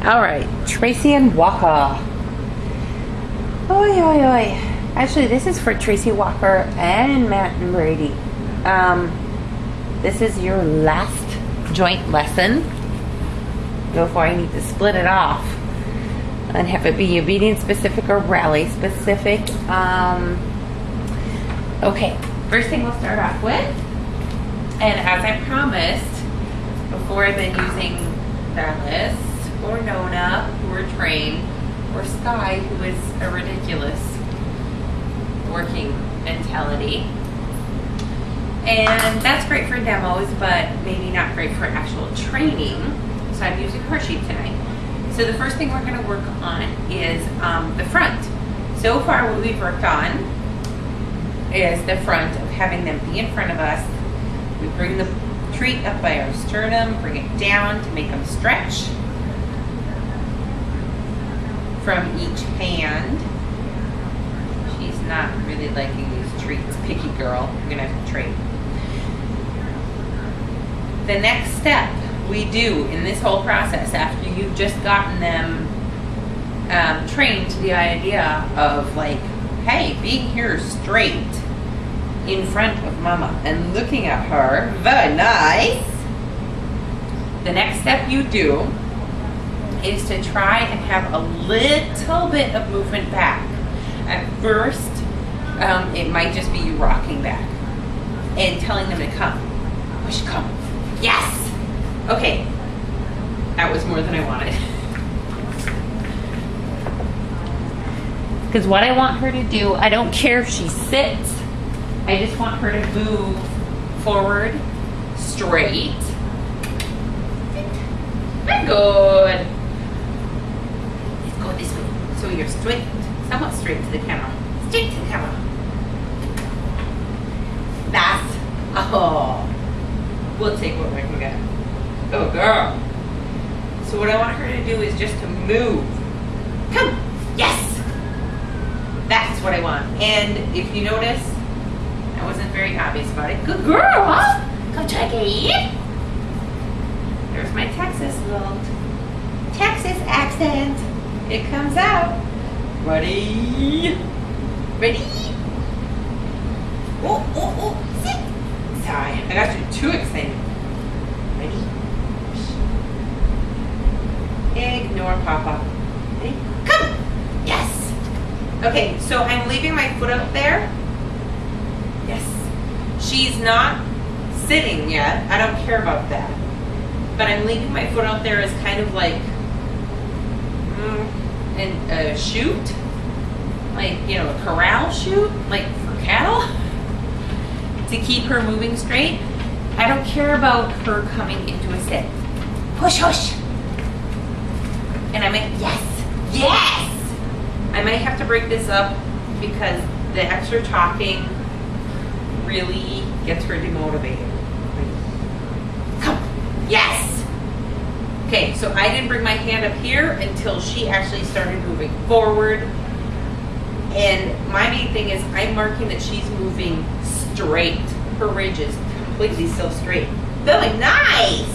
All right, Tracy and Walker. Oi, oi, oi. Actually, this is for Tracy Walker and Matt and Brady. This is your last joint lesson before I need to split it off and have it be obedience specific or rally specific. Okay, first thing we'll start off with, and as I promised, before I've been using Dallas or Nona, who are trained, or Sky, who is a ridiculous working mentality. And that's great for demos, but maybe not great for actual training. So I'm using her sheet tonight. So the first thing we're going to work on is the front. So far what we've worked on is the front of having them be in front of us. We bring the treat up by our sternum, bring it down to make them stretch from each hand. She's not really liking these treats, picky girl. I'm gonna have to trade. The next step we do in this whole process, after you've just gotten them trained to the idea of like, hey, being here straight in front of mama and looking at her, very nice. The next step you do is to try and have a little bit of movement back. At first, it might just be you rocking back and telling them to come. Push, come. Yes! Okay, that was more than I wanted. Because what I want her to do, I don't care if she sits, I just want her to move forward, straight. Very good. Let's go this way. So you're straight, somewhat straight to the camera. Straight to the camera. That's, oh, we'll take what we can get. Oh, girl. So what I want her to do is just to move. Come. Yes. That's what I want. And if you notice, I wasn't very obvious about it. Good girl, huh? Go check it. There's my Texas little Texas accent. It comes out. Ready? Ready? Oh, oh, oh, sit. Sorry, I got you too excited. Ready? Ignore Papa. Ready? Come! Yes! Okay, so I'm leaving my foot up there. Yes. She's not sitting yet. I don't care about that. But I'm leaving my foot out there as kind of like a chute. Like, you know, a corral chute, like for cattle. To keep her moving straight. I don't care about her coming into a sit. Push, push. And I might, yes, yes! I might have to break this up because the extra talking really gets her demotivated. Come, yes! Okay, so I didn't bring my hand up here until she actually started moving forward. And my main thing is I'm marking that she's moving straight. Her ridge is completely still straight. Very nice!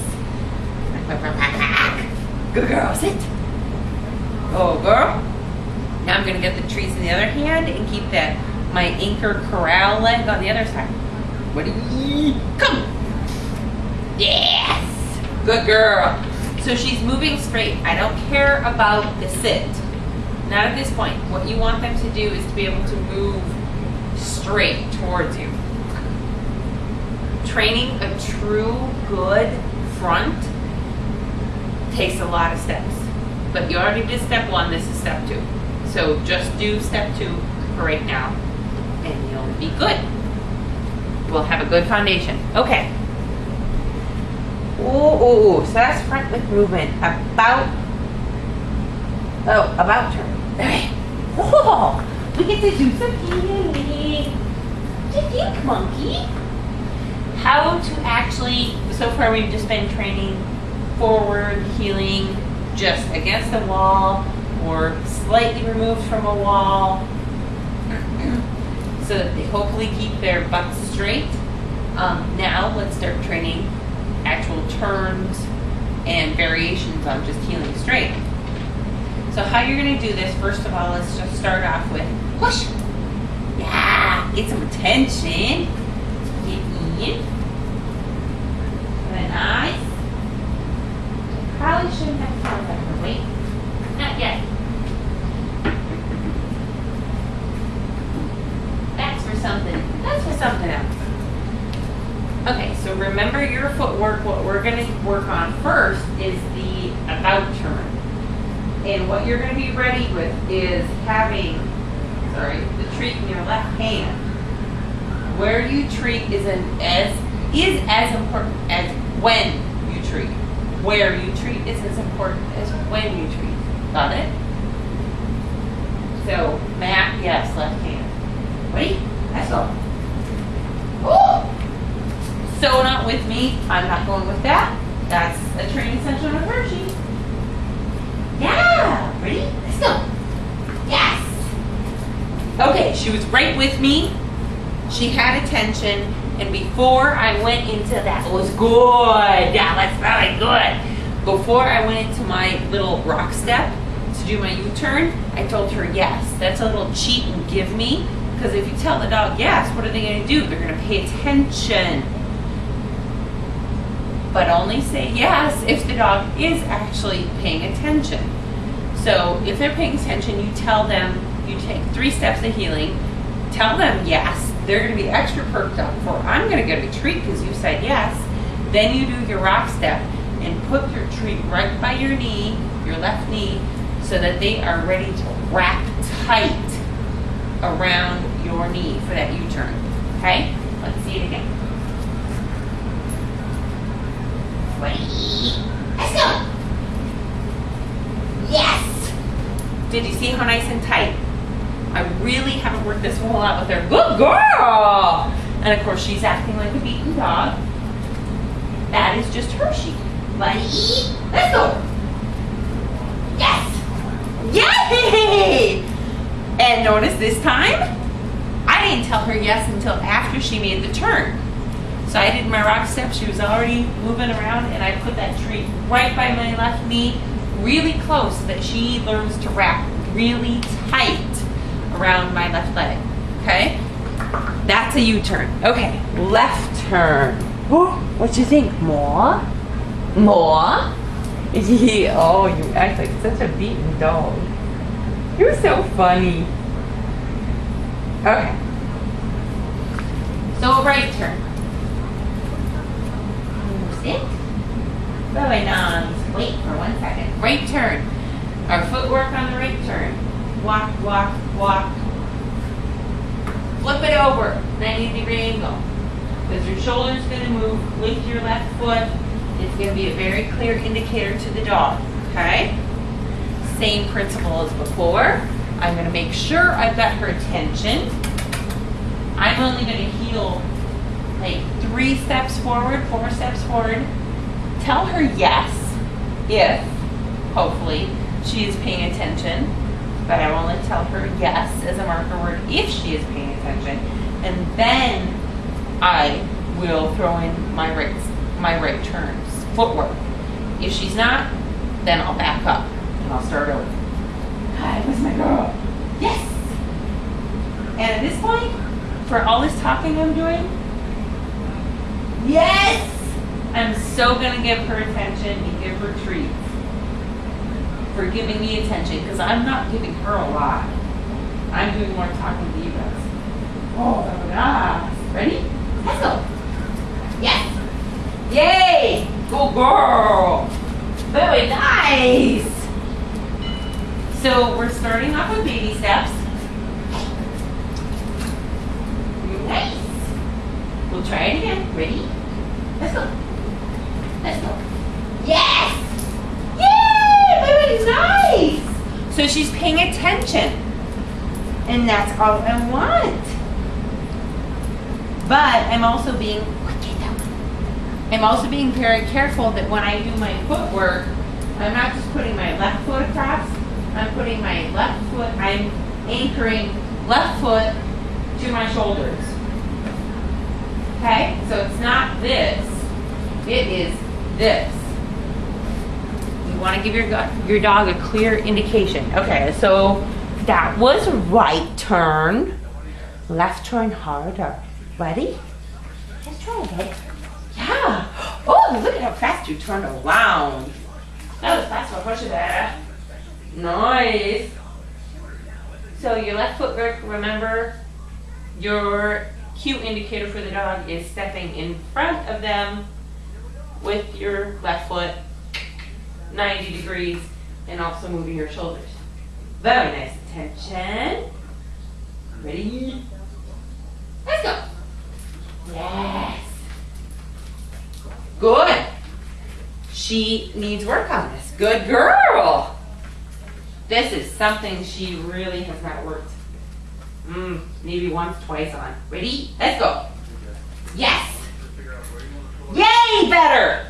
Good girl, sit. Oh, girl. Now I'm gonna get the trees in the other hand and keep that, my anchor corral leg on the other side. Ready? Come! Yes! Good girl. So she's moving straight. I don't care about the sit. Not at this point. What you want them to do is to be able to move straight towards you. Training a true good front takes a lot of steps. But you already did step one, this is step two. So just do step two for right now and you'll be good. We'll have a good foundation. Okay. Ooh, so that's front with movement. About turn. Okay. Oh, we get to do some healing. What do you think, monkey? How to actually, so far we've just been training forward, healing, just against the wall or slightly removed from a wall so that they hopefully keep their butts straight. Now let's start training actual turns and variations on just healing straight. So how you're gonna do this, first of all, let's just start off with push. Yeah, get some attention. Get in. Very nice. Probably shouldn't have told her. Wait. Not yet. That's for something. That's for something else. Okay, so remember your footwork. What we're going to work on first is the about turn. And what you're going to be ready with is having, the treat in your left hand. Where you treat is as important as when you treat. Where you treat is as important as when you treat. Got it? So, Matt, yes, left hand. Ready? Let's go. Woo! So not with me. I'm not going with that. That's a training session on Hershey. Yeah! Ready? Let's go. Yes! Okay, she was right with me. She had attention. And before I went into that, it was good. Yeah, that's really good. Before I went into my little rock step to do my U-turn, I told her yes. That's a little cheat and give me. Because if you tell the dog yes, what are they going to do? They're going to pay attention. But only say yes if the dog is actually paying attention. So if they're paying attention, you tell them, you take 3 steps of healing, tell them yes. They're going to be extra perked up for, I'm going to get a treat because you said yes. Then you do your rock step and put your treat right by your knee, your left knee, so that they are ready to wrap tight around your knee for that U-turn. Okay? Let's see it again. Ready? Let's go! Yes! Did you see how nice and tight? I really haven't worked this whole lot with her. Good girl! And of course she's acting like a beaten dog. That is just Hershey. Ready? Let's go! Yes! Yay! And notice this time, I didn't tell her yes until after she made the turn. So I did my rock step, she was already moving around, and I put that treat right by my left knee, really close, so that she learns to wrap really tight around my left leg, okay? That's a U-turn. Okay, left turn. Oh, what you think? More? More? Yeah, oh, you act like such a beaten dog. You're so funny. Okay. So right turn. Sit. Very nice. Wait for 1 second. Right turn. Our footwork on the right turn. Walk, walk, walk. Flip it over. 90-degree angle. Because your shoulder's going to move with your left foot. It's going to be a very clear indicator to the dog. Okay? Same principle as before. I'm going to make sure I've got her attention. I'm only going to heel like 3 steps forward, 4 steps forward. Tell her yes if, hopefully, she is paying attention. But I will only tell her yes as a marker word if she is paying attention. And then I will throw in my right turns, footwork. If she's not, then I'll back up and I'll start over. Hi, where's my girl? Yes! And at this point, for all this talking I'm doing, yes! I'm so gonna give her attention and give her treats for giving me attention, because I'm not giving her a lot. I'm doing more talking to you guys. Oh, very nice. Ready? Let's go. Yes. Yay! Good girl. Very nice. So we're starting off with baby steps. Nice. We'll try it again. Ready? Let's go. Let's go. Yes! Yay! Very nice! So she's paying attention. And that's all I want. But I'm also being very careful that when I do my footwork, I'm not just putting my left foot across. I'm putting my left foot, I'm anchoring left foot to my shoulders. Okay? So it's not this. It is this. You want to give your dog a clear indication. Okay, so that was right turn. Left turn harder. Ready? Let's try it, buddy. Yeah. Oh, look at how fast you turned around. That was fast for pushing there. Nice. So your left footwork, remember, your cue indicator for the dog is stepping in front of them with your left foot 90 degrees and also moving your shoulders. Very nice. Attention. Ready? Let's go. Yes. Good. She needs work on this. Good girl. This is something she really has not worked. Maybe once, twice on. Ready? Let's go. Yes. Yay, better.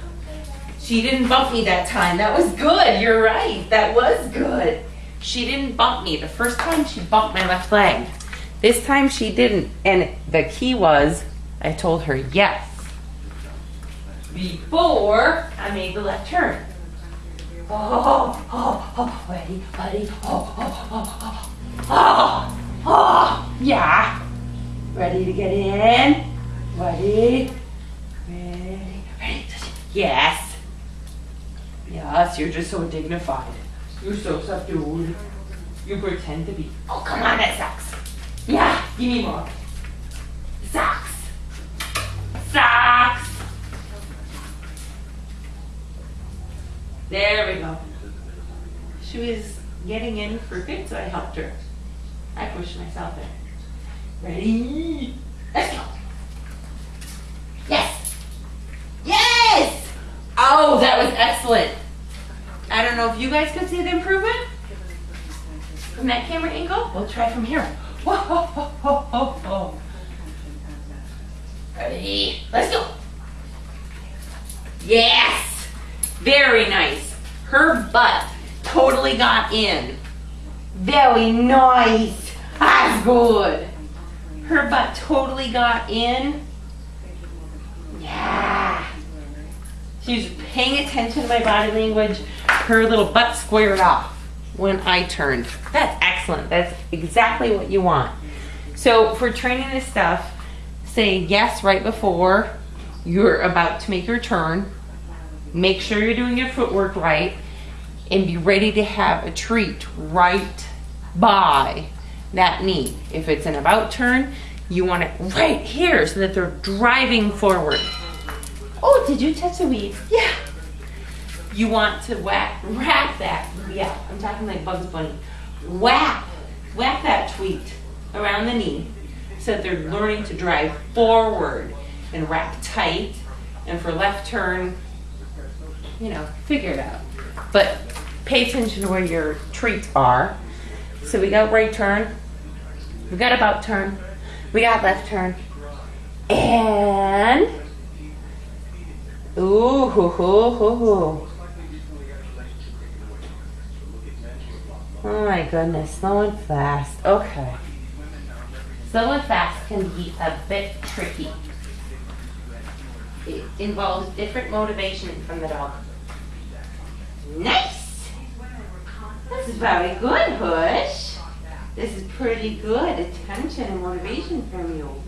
She didn't bump me that time. That was good. You're right. That was good. She didn't bump me. The first time she bumped my left leg. This time she didn't. And the key was I told her yes before I made the left turn. Ready, buddy. Yeah. Ready to get in? Ready? Yes. Yes, you're just so dignified. You're so subdued. You pretend to be. Oh, come on, that sucks. Yeah, give me more. Socks. Socks. There we go. She was getting in for good, so I helped her. I pushed myself in. Ready? Let's go. Yes. Yes. Oh, that was excellent. I don't know if you guys could see the improvement from that camera angle. We'll try from here. Whoa, ho, ho, ho, ho, ho. Ready? Let's go. Yes. Very nice. Her butt totally got in. Very nice. That's good. Her butt totally got in. Yeah. She was paying attention to my body language. Her little butt squared off when I turned. That's excellent. That's exactly what you want. So for training this stuff, say yes right before you're about to make your turn. Make sure you're doing your footwork right and be ready to have a treat right by that knee. If it's an about turn, you want it right here so that they're driving forward. Oh, did you touch the weed? Yeah. You want to wrap that. Yeah, I'm talking like Bugs Bunny. Wrap that tweet around the knee so that they're learning to drive forward and wrap tight. And for left turn, you know, figure it out. But pay attention to where your treats are. So we got right turn, we got about turn, we got left turn, and ooh, hoo, hoo, hoo, hoo. Oh my goodness, slow and fast. Okay. Slow and fast can be a bit tricky. It involves different motivation from the dog. Nice! This is very good, Hush. This is pretty good attention and motivation from you.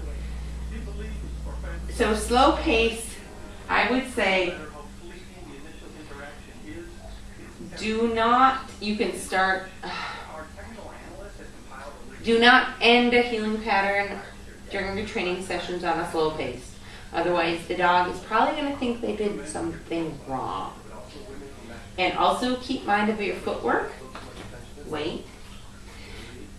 So slow pace, I would say, do not end a healing pattern during your training sessions on a slow pace. Otherwise, the dog is probably going to think they did something wrong. And also keep mind of your footwork. Wait.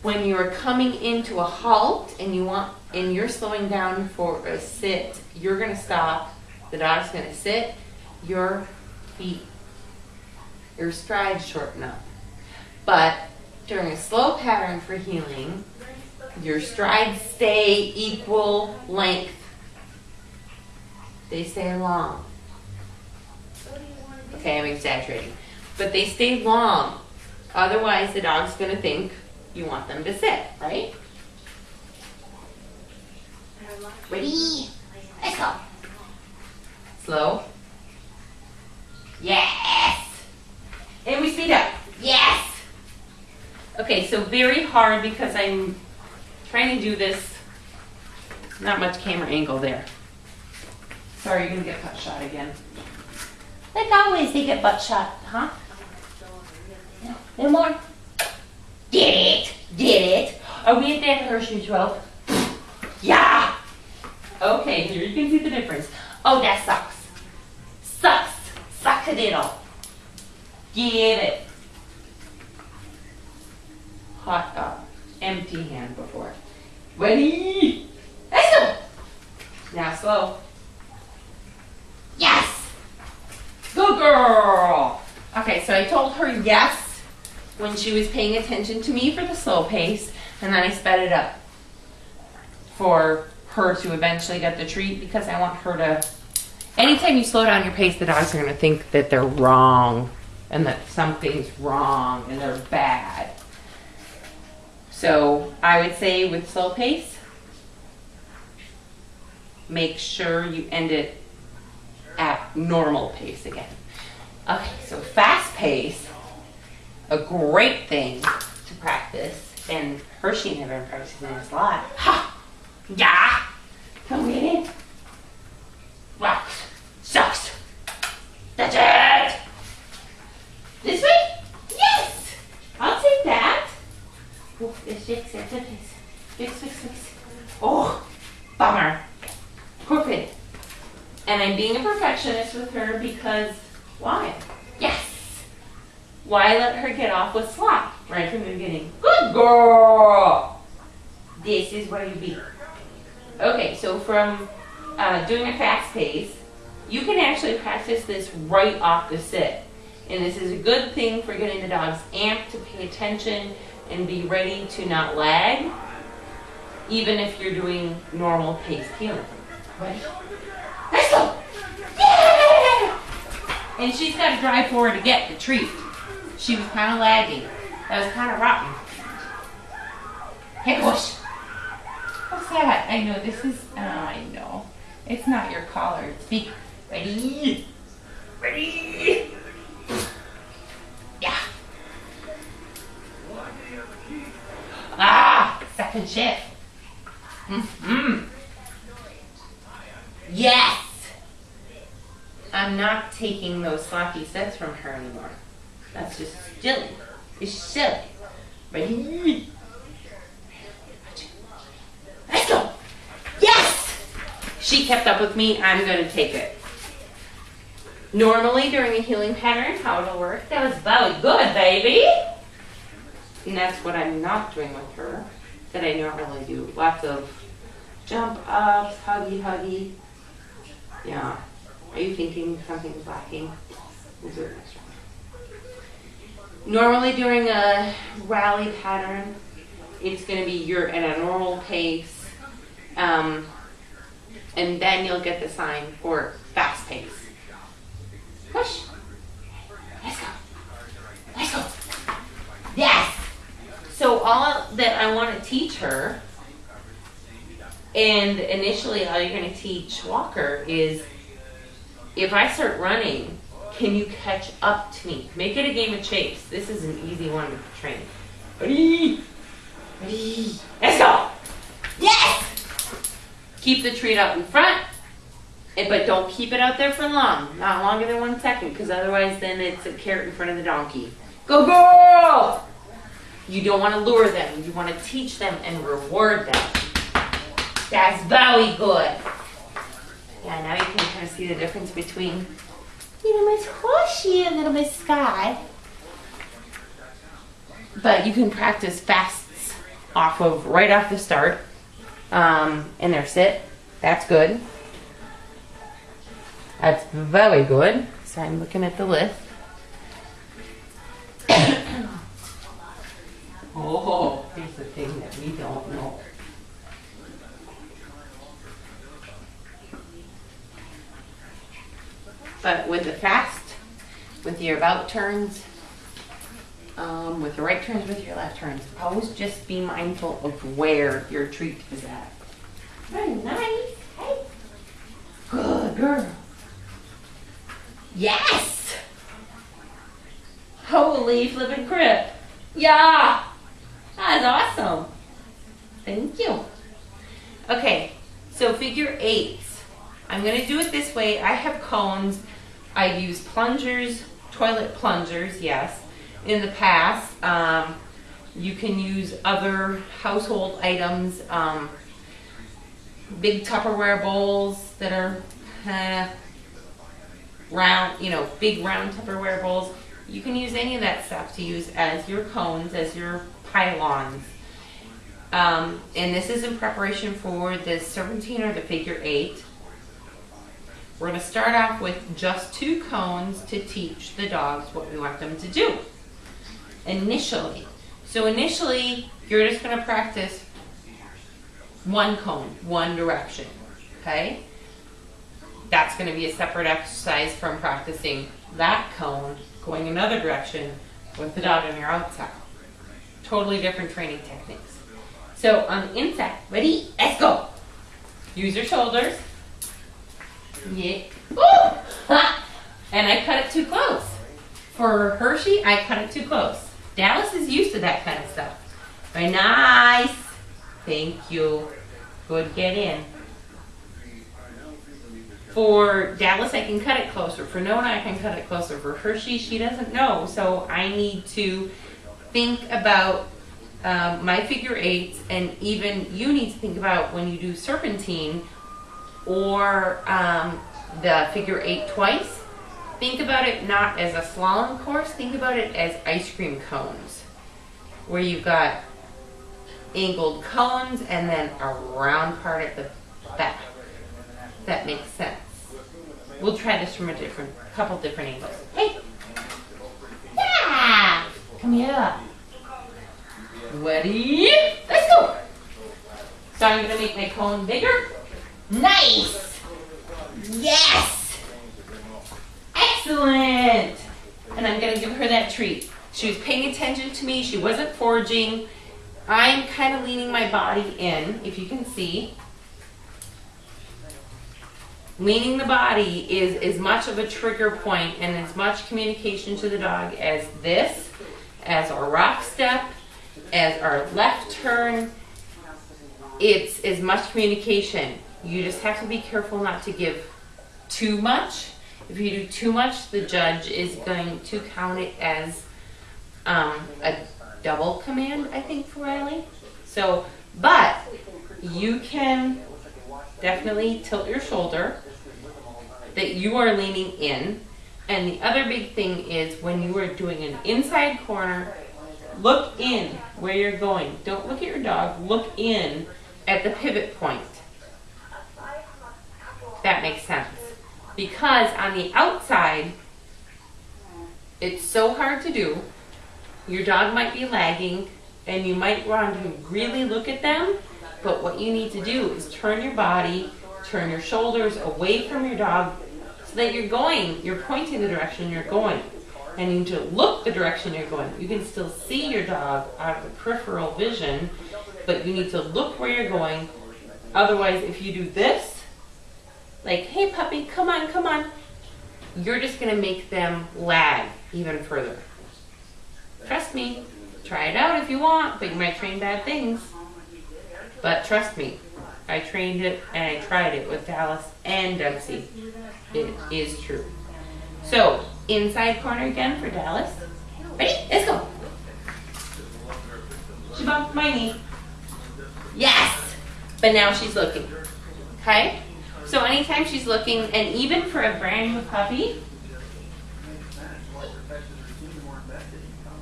When you're coming into a halt and you're slowing down for a sit, you're going to stop. The dog's going to sit. Your feet, your strides shorten up. But during a slow pattern for healing, your strides stay equal length. They stay long. Okay, I'm exaggerating. But they stay long. Otherwise, the dog's going to think you want them to sit, right? Ready? Let's go. Slow. Yes. And we speed up. Yes! Okay, so very hard because I'm trying to do this. Not much camera angle there. Sorry, you're gonna get butt shot again. Like always, they get butt shot, huh? No, no more. Did it? Did it? Are we at the anniversary 12? Yeah! Okay, here you can see the difference. Oh, that sucks. Sucks. Sucks a diddle. Get it. Hot dog. Empty hand before. Ready? Let's go. Now slow. Yes. Good girl. Okay, so I told her yes when she was paying attention to me for the slow pace, and then I sped it up for her to eventually get the treat because I want her to. Anytime you slow down your pace, the dogs are going to think that they're wrong and that something's wrong and they're bad. So I would say with slow pace, make sure you end it at normal pace again. Okay, so fast pace, a great thing to practice, and Hershey and I have been practicing this a lot. Ha! Yeah! Come get it. Rocks. Sucks. That's it! This way? Yes! I'll take that. Oh, fix. Fix. Oh, bummer. Crooked. And I'm being a perfectionist with her because why? Yes! Why let her get off with slop right from the beginning? Good girl! This is where you be. Okay, so from doing a fast pace, you can actually practice this right off the sit. And this is a good thing for getting the dogs amped to pay attention and be ready to not lag, even if you're doing normal paced healing. Ready? Let's go! Yeah! And she's got to drive forward to get the treat. She was kind of lagging. That was kind of rotten. Hey, whoosh! What's that? I know this is, I know. It's not your collar. Speak. Ready? Ready? Yeah. Ah, second shift. Mm-hmm. Yes. I'm not taking those sloppy sets from her anymore. That's just silly. It's silly. Ready? Let's go. Yes. She kept up with me. I'm going to take it. Normally during a healing pattern, how it'll work, that was very good, baby. And that's what I'm not doing with her, that I normally do. Lots of jump ups, huggy. Yeah. Are you thinking something's lacking? We'll do it next round. Normally during a rally pattern, it's going to be you're at a normal pace, and then you'll get the sign for fast pace. Push. Let's go. Let's go. Yes. So all that I want to teach her, and initially all you're going to teach Walker is, if I start running, can you catch up to me? Make it a game of chase. This is an easy one to train. Ready? Ready? Let's go. Yes. Keep the treat out in front. But don't keep it out there for long. Not longer than 1 second, because otherwise then it's a carrot in front of the donkey. Go girl! You don't want to lure them. You want to teach them and reward them. That's very good. Yeah, now you can kind of see the difference between little Miss Horsey and little Miss Sky. But you can practice fasts right off the start. In their sit. That's good. That's very good. So I'm looking at the list. Oh, here's the thing that we don't know. But with the fast, with your about turns, with the right turns, with your left turns, always just be mindful of where your treat is at. Very nice. Hey. Good girl. Yes! Oh flea flipping crip. Yeah, that's awesome. Thank you. Okay, so figure eights. I'm gonna do it this way. I have cones. I've used plungers, toilet plungers, yes, in the past. You can use other household items, big Tupperware bowls that are kind of round, you know, big round Tupperware bowls. You can use any of that stuff to use as your cones, as your pylons. And this is in preparation for the serpentine or the figure eight. We're going to start off with just 2 cones to teach the dogs what we want them to do initially. So initially, you're just going to practice 1 cone, 1 direction, okay? That's going to be a separate exercise from practicing that cone going another direction with the dog on your outside. Totally different training techniques. So on the inside, ready? Let's go. Use your shoulders. Yeah. Woo! And I cut it too close. For Hershey, I cut it too close. Dallas is used to that kind of stuff. Very nice. Thank you. Good, get in. For Dallas, I can cut it closer. For Nona, I can cut it closer. For Hershey, she doesn't know. So I need to think about my figure eights, and even you need to think about when you do serpentine or the figure eight twice. Think about it not as a slalom course. Think about it as ice cream cones, where you've got angled cones and then a round part at the back. That makes sense. We'll try this from a couple different angles. Hey! Yeah! Come here. Ready? Let's go! So I'm going to make my cone bigger. Nice! Yes! Excellent! And I'm going to give her that treat. She was paying attention to me. She wasn't foraging. I'm kind of leaning my body in, if you can see. Leaning the body is as much of a trigger point and as much communication to the dog as this, as our rock step, as our left turn. It's as much communication. You just have to be careful not to give too much. If you do too much, the judge is going to count it as a double command, I think, for Riley. So, but you can definitely tilt your shoulder that you are leaning in. And the other big thing is when you are doing an inside corner, look in where you're going. Don't look at your dog. Look in at the pivot point. That makes sense. Because on the outside, it's so hard to do. Your dog might be lagging and you might want to really look at them. But what you need to do is turn your body, turn your shoulders away from your dog so that you're pointing the direction you're going. And you need to look the direction you're going. You can still see your dog out of the peripheral vision, but you need to look where you're going. Otherwise, if you do this, like, hey puppy, come on, come on, you're just gonna make them lag even further. Trust me, try it out if you want, but you might train bad things. But trust me, I trained it and I tried it with Dallas and Dempsey. It is true. So, inside corner again for Dallas. Ready? Let's go. She bumped my knee. Yes! But now she's looking. Okay? So anytime she's looking, and even for a brand new puppy,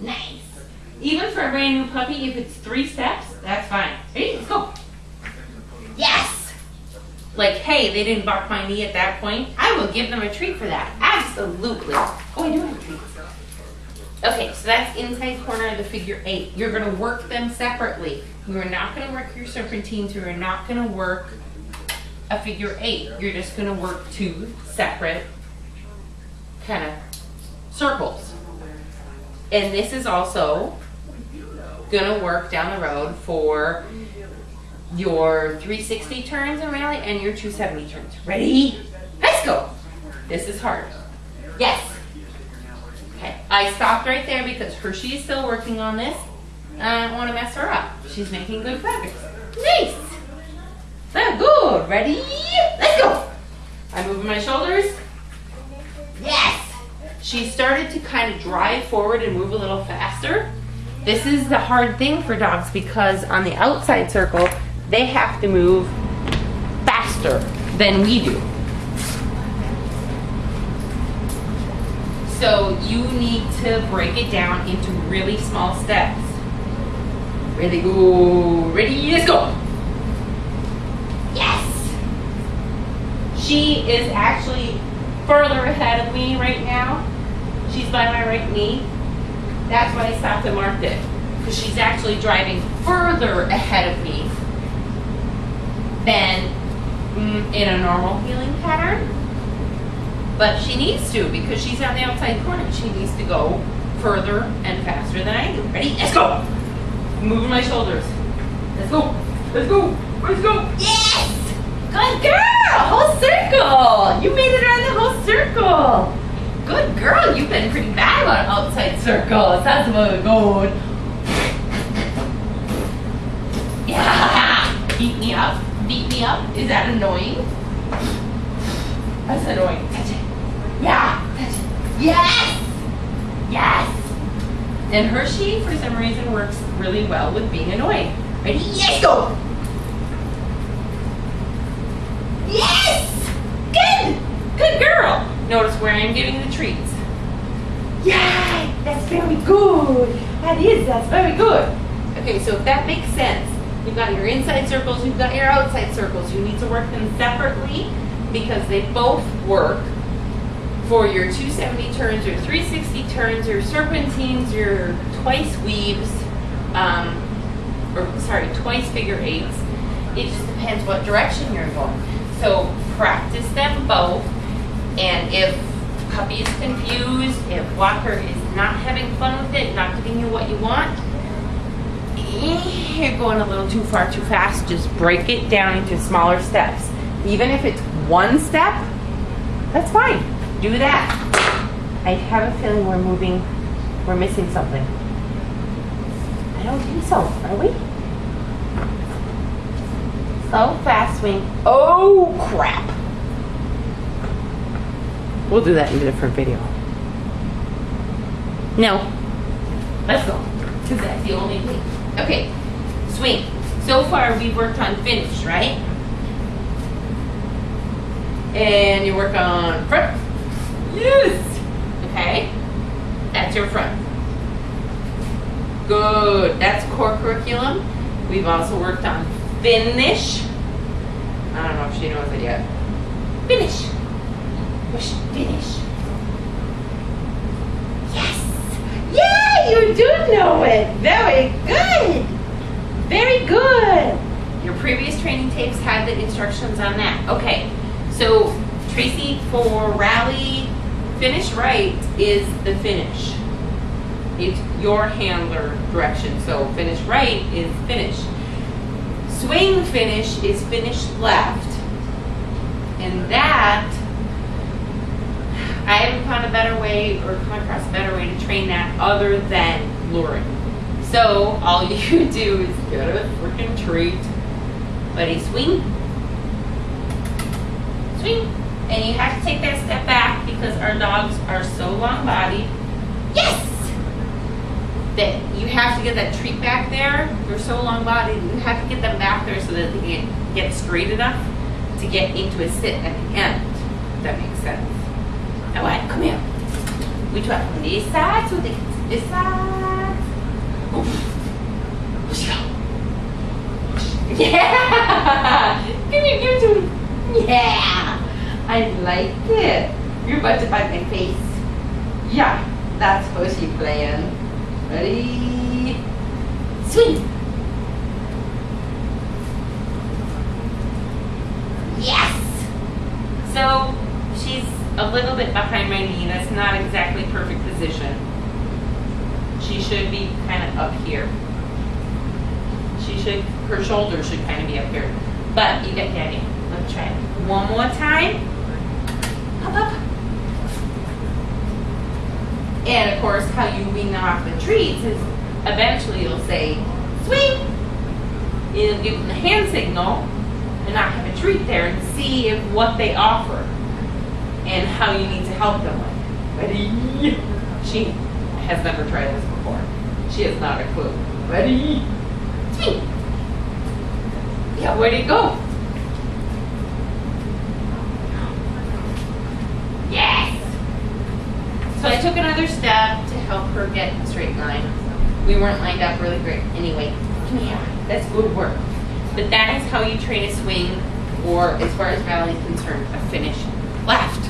nice. Even for a brand new puppy, if it's 3 steps, that's fine. Ready? Let's go. Yes! Like, hey, they didn't bark my knee at that point. I will give them a treat for that. Absolutely. Oh, I do have a treat. Okay, so that's inside corner of the figure 8. You're going to work them separately. You are not going to work your serpentines. You are not going to work a figure 8. You're just going to work 2 separate kind of circles. And this is also going to work down the road for your 360 turns in rally and your 270 turns. Ready? Let's go. This is hard. Yes. Okay. I stopped right there because Hershey is still working on this. I don't want to mess her up. She's making good progress. Nice. Very good. Ready? Let's go. I'm moving my shoulders. Yes. She started to kind of drive forward and move a little faster. This is the hard thing for dogs because on the outside circle, they have to move faster than we do. So you need to break it down into really small steps. Ready, go. Ready, let's go. Yes. She is actually further ahead of me right now. She's by my right knee. That's why I stopped and marked it. Because she's actually driving further ahead of me than in a normal heeling pattern. But she needs to because she's on the outside corner. She needs to go further and faster than I do. Ready? Let's go. Moving my shoulders. Let's go. Let's go. Let's go. Yes! Good girl. Whole circle. You made it around the whole circle. Good girl. You've been pretty bad about outside circles. That's really good. Yeah. Beat me up. Beat me up. Is that annoying? That's annoying. Touch it. Yeah. Touch it. Yes. Yes. And Hershey, for some reason, works really well with being annoying. Ready? Yes, go. Yes. Good. Good girl. Notice where I'm giving the treats. Yay. That's very good. That is. That's very good. Okay, so if that makes sense, you've got your inside circles, you've got your outside circles. You need to work them separately because they both work for your 270 turns, your 360 turns, your serpentines, your twice weaves, twice figure eights. It just depends what direction you're going. So practice them both. And if puppy is confused, if Walker is not having fun with it, not giving you what you want, you're going a little too far too fast, just break it down into smaller steps. Even if it's one step, that's fine. Do that. I have a feeling we're missing something. I don't think so, are we? Slow, fast swing. Oh, crap. We'll do that in a different video. No. Let's go. Because that's the only thing. Okay, swing. So far we've worked on finish, right? And you work on front. Yes! Okay, that's your front. Good, that's core curriculum. We've also worked on finish. I don't know if she knows it yet. Finish. Push, finish. Yes! Yeah, you do know it. Very good. Very good. Your previous training tapes had the instructions on that. Okay, so Tracy, for rally, finish right is the finish. It's your handler direction. So finish right is finish. Swing finish is finish left. And that, I haven't found a better way or come across a better way to train that other than luring. So all you do is get a freaking treat. Buddy, swing. Swing. And you have to take that step back because our dogs are so long-bodied. Yes! That you have to get that treat back there. They're so long-bodied, you have to get them back there so that they can get straight enough to get into a sit at the end. If that makes sense. All right, come here. We try from this side, so they can to this side. Oof. Yeah! Come here, give it to me. Yeah! I like it. You're about to bite my face. Yeah, that's how she playing. Ready? Swing! Yes! So, she's a little bit behind my knee. That's not exactly perfect position. She should be kind of up here. Her shoulders should kind of be up here. But you get the idea. Let's try it. One more time. Up, up. And of course, how you wean them off the treats is eventually you'll say, swing. You'll give them the hand signal and not have a treat there and see if what they offer and how you need to help them with. Ready? She has never tried this before. She has not a clue. Ready? Swing. Yeah, where'd it go? Yes! So I took another step to help her get in a straight line. We weren't lined up really great. Anyway, come here. That's good work. But that is how you train a swing, or as far as Valley is concerned, a finish left.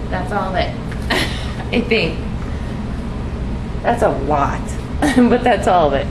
That's all of it. I think. That's a lot. But that's all of it.